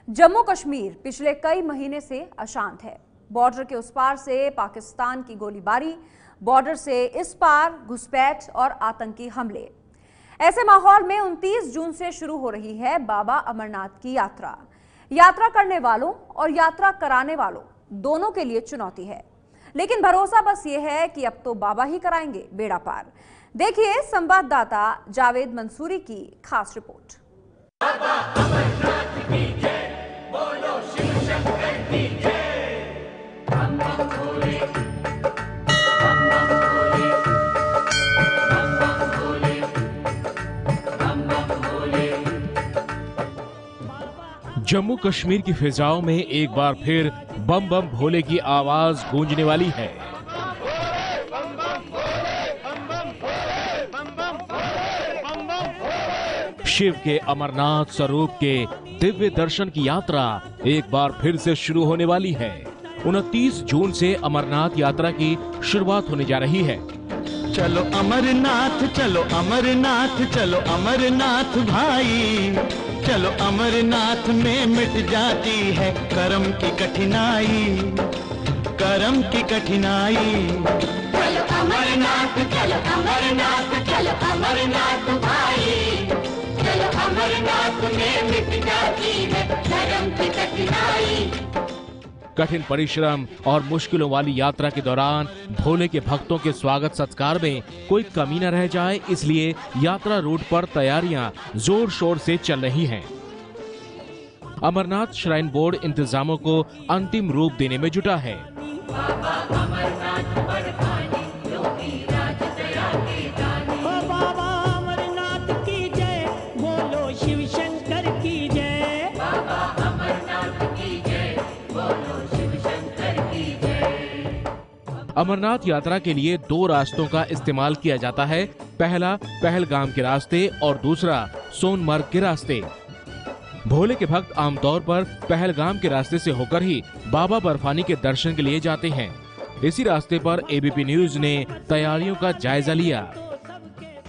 जम्मू कश्मीर पिछले कई महीने से अशांत है। बॉर्डर के उस पार से पाकिस्तान की गोलीबारी, बॉर्डर से इस पार घुसपैठ और आतंकी हमले। ऐसे माहौल में 29 जून से शुरू हो रही है बाबा अमरनाथ की यात्रा। यात्रा करने वालों और यात्रा कराने वालों दोनों के लिए चुनौती है, लेकिन भरोसा बस ये है कि अब तो बाबा ही कराएंगे बेड़ा पार। देखिए संवाददाता जावेद मंसूरी की खास रिपोर्ट। बाबा अमरनाथ की जय, बोलो शिव शंकर की जय। बम बम भोले, बम बम भोले, बम बम भोले, बम बम भोले। जम्मू कश्मीर की फिजाओं में एक बार फिर बम बम भोले की आवाज गूंजने वाली है। शिव के अमरनाथ स्वरूप के दिव्य दर्शन की यात्रा एक बार फिर से शुरू होने वाली है। 29 जून से अमरनाथ यात्रा की शुरुआत होने जा रही है। चलो अमरनाथ, चलो अमरनाथ, चलो अमरनाथ भाई, चलो अमरनाथ में मिट जाती है कर्म की कठिनाई, कर्म की कठिनाई। चलो अमरनाथ, चलो अमरनाथ, चलो अमरनाथ भाई, चलो अमरनाथ में मिट जाती है कर्म की कठिनाई। कठिन परिश्रम और मुश्किलों वाली यात्रा के दौरान भोले के भक्तों के स्वागत सत्कार में कोई कमी न रह जाए, इसलिए यात्रा रूट पर तैयारियां जोर शोर से चल रही हैं। अमरनाथ श्राइन बोर्ड इंतजामों को अंतिम रूप देने में जुटा है। बाबा अमरनाथ बरफानी, योगी राज दया के दानी। बाबा अमरनाथ की जय, बोलो शिव शंकर की जय। बाबा अमरनाथ की जय, बोलो शिव शंकर की जय। अमरनाथ यात्रा के लिए 2 रास्तों का इस्तेमाल किया जाता है। पहला पहलगाम के रास्ते और दूसरा सोनमर्ग के रास्ते। भोले के भक्त आमतौर पर पहलगाम के रास्ते से होकर ही बाबा बर्फानी के दर्शन के लिए जाते हैं। इसी रास्ते पर एबीपी न्यूज ने तैयारियों का जायजा लिया।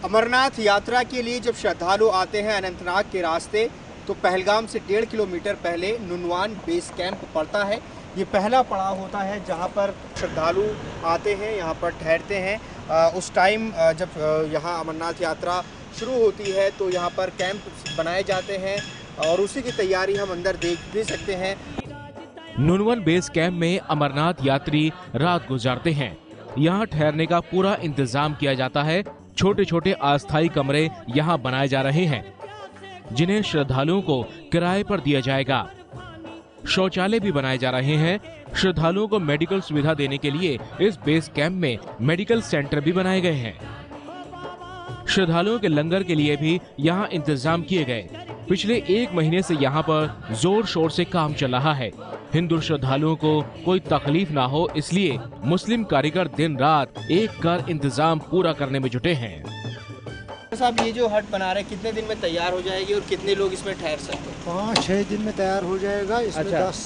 अमरनाथ यात्रा के लिए जब श्रद्धालु आते हैं अनंतनाग के रास्ते, तो पहलगाम से 1.5 किलोमीटर पहले नुनवान बेस कैंप पड़ता है। ये पहला पड़ाव होता है जहाँ पर श्रद्धालु आते हैं, यहाँ पर ठहरते हैं। उस टाइम जब यहाँ अमरनाथ यात्रा शुरू होती है तो यहाँ पर कैंप बनाए जाते हैं और उसी की तैयारी हम अंदर देख भी सकते हैं। नुनवन बेस कैंप में अमरनाथ यात्री रात गुजारते हैं। यहाँ ठहरने का पूरा इंतजाम किया जाता है। छोटे छोटे अस्थायी कमरे यहाँ बनाए जा रहे हैं, जिन्हें श्रद्धालुओं को किराए पर दिया जाएगा। शौचालय भी बनाए जा रहे हैं। श्रद्धालुओं को मेडिकल सुविधा देने के लिए इस बेस कैंप में मेडिकल सेंटर भी बनाए गए हैं। श्रद्धालुओं के लंगर के लिए भी यहाँ इंतजाम किए गए। पिछले 1 महीने से यहाँ पर जोर शोर से काम चल रहा है। हिंदू श्रद्धालुओं को कोई तकलीफ ना हो, इसलिए मुस्लिम कारीगर दिन रात एक कर इंतजाम पूरा करने में जुटे हैं। साहब, ये जो हट बना रहे हैं कितने दिन में तैयार हो जाएगी और कितने लोग इसमें ठहर सकते हैं? 5-6 दिन में तैयार हो जाएगा। इसमें अच्छा। 10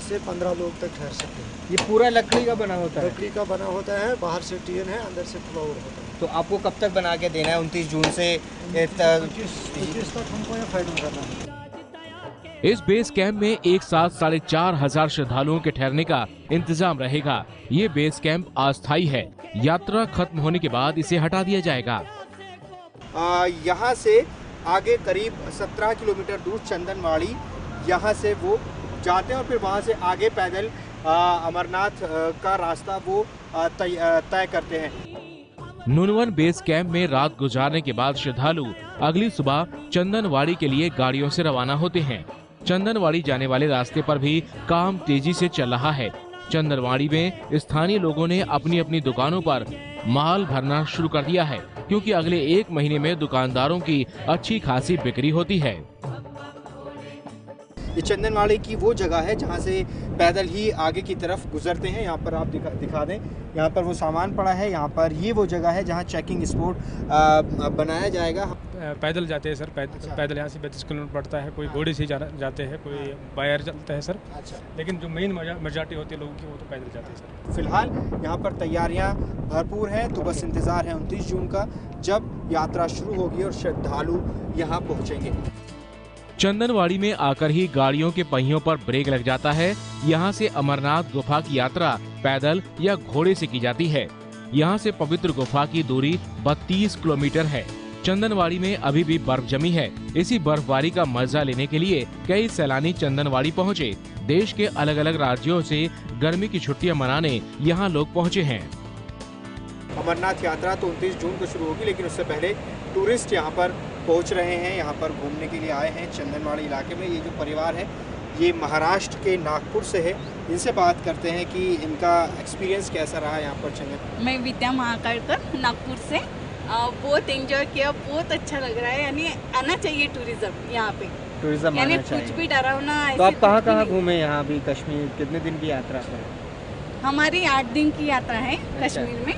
से 15 लोग तक ठहर सकते हैं। ये पूरा लकड़ी का बना होता है? लकड़ी का बना होता है, बाहर से टीन है, अंदर से फ्लोर होता है। तो आपको कब तक बना के देना है? 29 जून से 25 तक हमको यहाँ फाइनल करना है। इस बेस कैंप में एक साथ 4,500 श्रद्धालुओं के ठहरने का इंतजाम रहेगा। ये बेस कैंप अस्थायी है। यात्रा खत्म होने के बाद इसे हटा दिया जाएगा। यहाँ से आगे करीब 17 किलोमीटर दूर चंदनवाड़ी, यहाँ से वो जाते हैं और फिर वहाँ से आगे पैदल अमरनाथ का रास्ता वो तय करते हैं। नुनवन बेस कैंप में रात गुजारने के बाद श्रद्धालु अगली सुबह चंदनवाड़ी के लिए गाड़ियों से रवाना होते हैं। चंदनवाड़ी जाने वाले रास्ते पर भी काम तेजी से चल रहा है। चंदनवाड़ी में स्थानीय लोगों ने अपनी अपनी दुकानों पर माल भरना शुरू कर दिया है, क्योंकि अगले 1 महीने में दुकानदारों की अच्छी खासी बिक्री होती है। ये चंदनवाड़ी की वो जगह है जहाँ से पैदल ही आगे की तरफ गुजरते हैं। यहाँ पर आप दिखा दें, यहाँ पर वो सामान पड़ा है। यहाँ पर ये वो जगह है जहाँ चेकिंग स्पॉट बनाया जाएगा। पैदल जाते हैं सर, पैदल यहाँ से 32 किलोमीटर पड़ता है। कोई घोड़े से जाते हैं, कोई बायर चलता है सर। अच्छा। लेकिन जो मेन मेजॉरिटी होती है लोगों की, वो तो पैदल जाते हैं सर। फिलहाल यहाँ पर तैयारियाँ भरपूर हैं, तो बस इंतज़ार है 29 जून का, जब यात्रा शुरू होगी और श्रद्धालु यहाँ पहुँचेंगे। चंदनवाड़ी में आकर ही गाड़ियों के पहियों पर ब्रेक लग जाता है। यहाँ से अमरनाथ गुफा की यात्रा पैदल या घोड़े से की जाती है। यहाँ से पवित्र गुफा की दूरी 32 किलोमीटर है। चंदनवाड़ी में अभी भी बर्फ जमी है। इसी बर्फबारी का मजा लेने के लिए कई सैलानी चंदनवाड़ी पहुँचे। देश के अलग अलग राज्यों से गर्मी की छुट्टियां मनाने यहाँ लोग पहुँचे हैं। अमरनाथ यात्रा तो 29 जून को शुरू होगी, लेकिन उससे पहले टूरिस्ट यहाँ पर पहुँच रहे हैं, यहाँ पर घूमने के लिए आए हैं चंदनवाड़ी इलाके में। ये जो परिवार है ये महाराष्ट्र के नागपुर से है। इनसे बात करते हैं कि इनका एक्सपीरियंस कैसा रहा यहाँ पर चंदन। मैं विद्या महाकालकर नागपुर से बहुत एंजॉय किया, बहुत अच्छा लग रहा है। यानी आना चाहिए टूरिज्म यहाँ पे, टूरिज्म यानी आना कुछ चाहिए। भी डरावना तो आप ऐसे कहाँ कुछ भी कहाँ नहीं। घूमे यहाँ अभी कश्मीर? कितने दिन की यात्रा है? हमारी 8 दिन की यात्रा है अच्छा। कश्मीर में,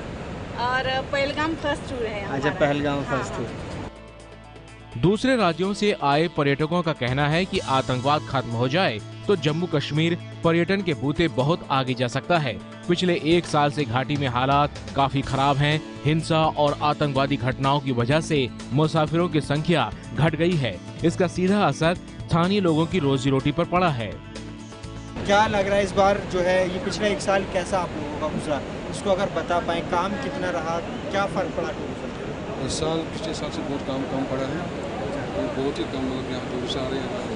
और पहलगाम फर्स्ट टूर है अच्छा, हमारा। पहलगाम हाँ, फर्स्ट हाँ। टूर। दूसरे राज्यों से आए पर्यटकों का कहना है कि आतंकवाद खत्म हो जाए तो जम्मू कश्मीर पर्यटन के बूते बहुत आगे जा सकता है। पिछले 1 साल से घाटी में हालात काफी खराब हैं। हिंसा और आतंकवादी घटनाओं की वजह से मुसाफिरों की संख्या घट गई है। इसका सीधा असर स्थानीय लोगों की रोजी रोटी पर पड़ा है। क्या लग रहा है इस बार जो है ये पिछला 1 साल कैसा आप लोगों का गुजरा, इसको अगर बता पाए, काम कितना रहा, क्या फर्क पड़ा टूरिज्म? इस साल पिछले साल से बहुत काम कम पड़ा है और बहुत ही कम लोग यहाँ टूरिस्ट आ रहे हैं।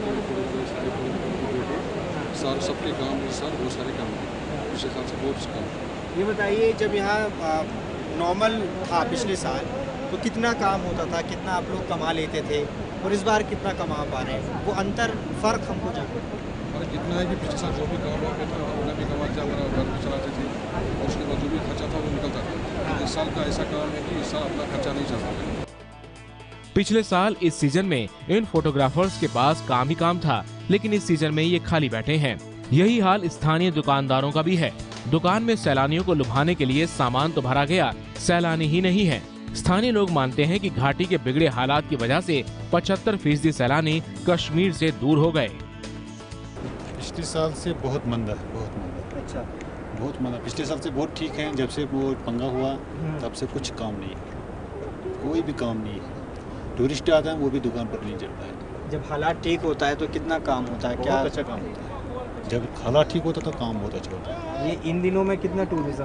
सारे सबके काम इस साल बहुत सारे काम हैं, पिछले साल से बहुत कम। ये बताइए, जब यहाँ नॉर्मल था पिछले साल तो कितना काम होता था, कितना आप लोग कमा लेते थे, और इस बार कितना कमा पा रहे हैं? वो अंतर फर्क हमको जानना है। फर्क इतना है कि पिछले साल जो भी काम हुआ करता था उन्हें भी कमाते थे, हमारा घर भी चलाते थे और उसके बाद जो भी खर्चा था वो निकलता था। इस साल का ऐसा काम है कि इस साल अपना खर्चा नहीं चल रहा है। पिछले साल इस सीजन में इन फोटोग्राफर्स के पास काम ही काम था, लेकिन इस सीजन में ये खाली बैठे हैं। यही हाल स्थानीय दुकानदारों का भी है। दुकान में सैलानियों को लुभाने के लिए सामान तो भरा गया, सैलानी ही नहीं है। स्थानीय लोग मानते हैं कि घाटी के बिगड़े हालात की वजह से 75% सैलानी कश्मीर से दूर हो गए। पिछले साल से बहुत मंदा है, बहुत मंदा। अच्छा, बहुत मंदा। पिछले साल से बहुत ठीक है, जब से वो पंगा हुआ तब से कुछ काम नहीं है, कोई भी काम नहीं है। टूरिस्ट आता है वो भी दुकान पर नहीं चलता है। जब हालात ठीक होता है तो कितना काम होता है? क्या बहुत अच्छा काम होता है। जब हालात ठीक होता तो काम बहुत अच्छा होता है। ये इन दिनों में कितना टूरिस्ट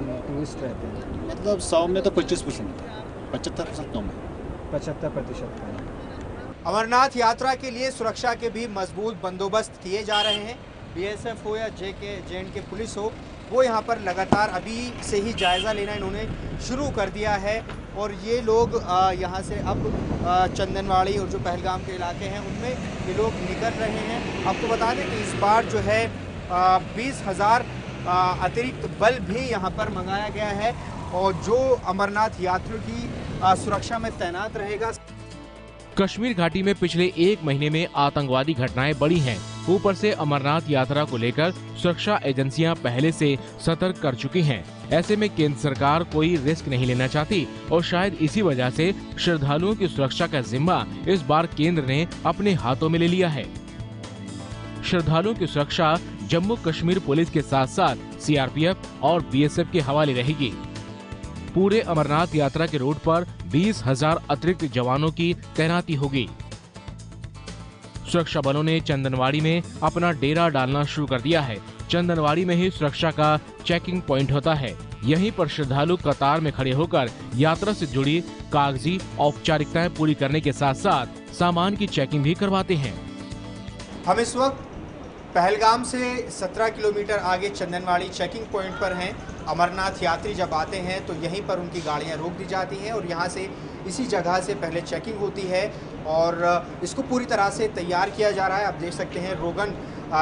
रहते हैं? मतलब 100 में तो 25% है, 75% कम है। 75% का। अमरनाथ यात्रा के लिए सुरक्षा के भी मजबूत बंदोबस्त किए जा रहे हैं। बीएसएफ हो या जे&के पुलिस हो, वो यहाँ पर लगातार अभी से ही जायज़ा लेना इन्होंने शुरू कर दिया है। और ये लोग यहाँ से अब चंदनवाड़ी और जो पहलगाम के इलाके हैं उनमें ये लोग निकल रहे हैं। आपको बता दें कि इस बार जो है 20,000 अतिरिक्त बल भी यहाँ पर मंगाया गया है, और जो अमरनाथ यात्रियों की सुरक्षा में तैनात रहेगा। कश्मीर घाटी में पिछले 1 महीने में आतंकवादी घटनाएं बढ़ी हैं। ऊपर से अमरनाथ यात्रा को लेकर सुरक्षा एजेंसियां पहले से सतर्क कर चुकी हैं। ऐसे में केंद्र सरकार कोई रिस्क नहीं लेना चाहती, और शायद इसी वजह से श्रद्धालुओं की सुरक्षा का जिम्मा इस बार केंद्र ने अपने हाथों में ले लिया है। श्रद्धालुओं की सुरक्षा जम्मू कश्मीर पुलिस के साथ साथ सीआरपीएफ और बीएसएफ के हवाले रहेगी। पूरे अमरनाथ यात्रा के रूट पर 20,000 अतिरिक्त जवानों की तैनाती होगी। सुरक्षा बलों ने चंदनवाड़ी में अपना डेरा डालना शुरू कर दिया है। चंदनवाड़ी में ही सुरक्षा का चेकिंग पॉइंट होता है। यहीं पर श्रद्धालु कतार में खड़े होकर यात्रा से जुड़ी कागजी औपचारिकताएं पूरी करने के साथ साथ सामान की चेकिंग भी करवाते हैं। हम इस वक्त पहलगाम से 17 किलोमीटर आगे चंदनवाड़ी चेकिंग पॉइंट पर हैं। अमरनाथ यात्री जब आते हैं तो यहीं पर उनकी गाड़ियां रोक दी जाती हैं, और यहाँ से इसी जगह से पहले चेकिंग होती है, और इसको पूरी तरह से तैयार किया जा रहा है। आप देख सकते हैं रोगन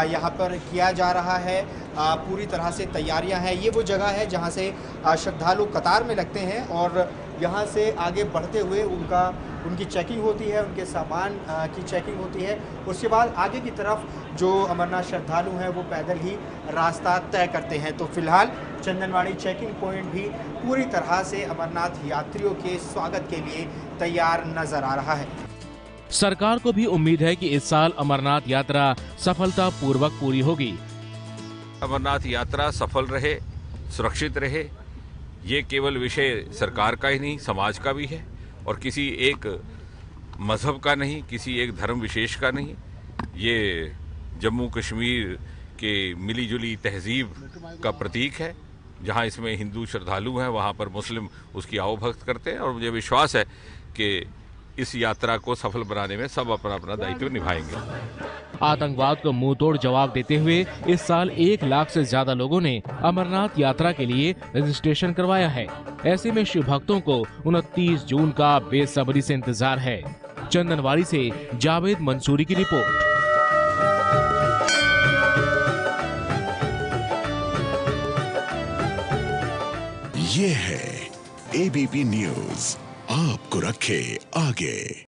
यहाँ पर किया जा रहा है। पूरी तरह से तैयारियां हैं। ये वो जगह है जहाँ से श्रद्धालु कतार में लगते हैं, और यहाँ से आगे बढ़ते हुए उनकी चेकिंग होती है, उनके सामान की चेकिंग होती है। उसके बाद आगे की तरफ जो अमरनाथ श्रद्धालु हैं वो पैदल ही रास्ता तय करते हैं। तो फिलहाल चंदनवाड़ी चेकिंग पॉइंट भी पूरी तरह से अमरनाथ यात्रियों के स्वागत के लिए तैयार नजर आ रहा है। सरकार को भी उम्मीद है कि इस साल अमरनाथ यात्रा सफलतापूर्वक पूरी होगी। अमरनाथ यात्रा सफल रहे, सुरक्षित रहे, ये केवल विषय सरकार का ही नहीं, समाज का भी है, और किसी एक मजहब का नहीं, किसी एक धर्म विशेष का नहीं। ये जम्मू कश्मीर के मिलीजुली तहजीब का प्रतीक है। जहाँ इसमें हिंदू श्रद्धालु हैं वहाँ पर मुस्लिम उसकी आवभक्त करते हैं, और मुझे विश्वास है कि इस यात्रा को सफल बनाने में सब अपना अपना दायित्व निभाएंगे। आतंकवाद को मुंह तोड़ जवाब देते हुए इस साल 1 लाख से ज्यादा लोगों ने अमरनाथ यात्रा के लिए रजिस्ट्रेशन करवाया है। ऐसे में शिव भक्तों को 29 जून का बेसब्री से इंतजार है। चंदनवाड़ी से जावेद मंसूरी की रिपोर्ट। ये है एबीपी न्यूज़, आपको रखे आगे।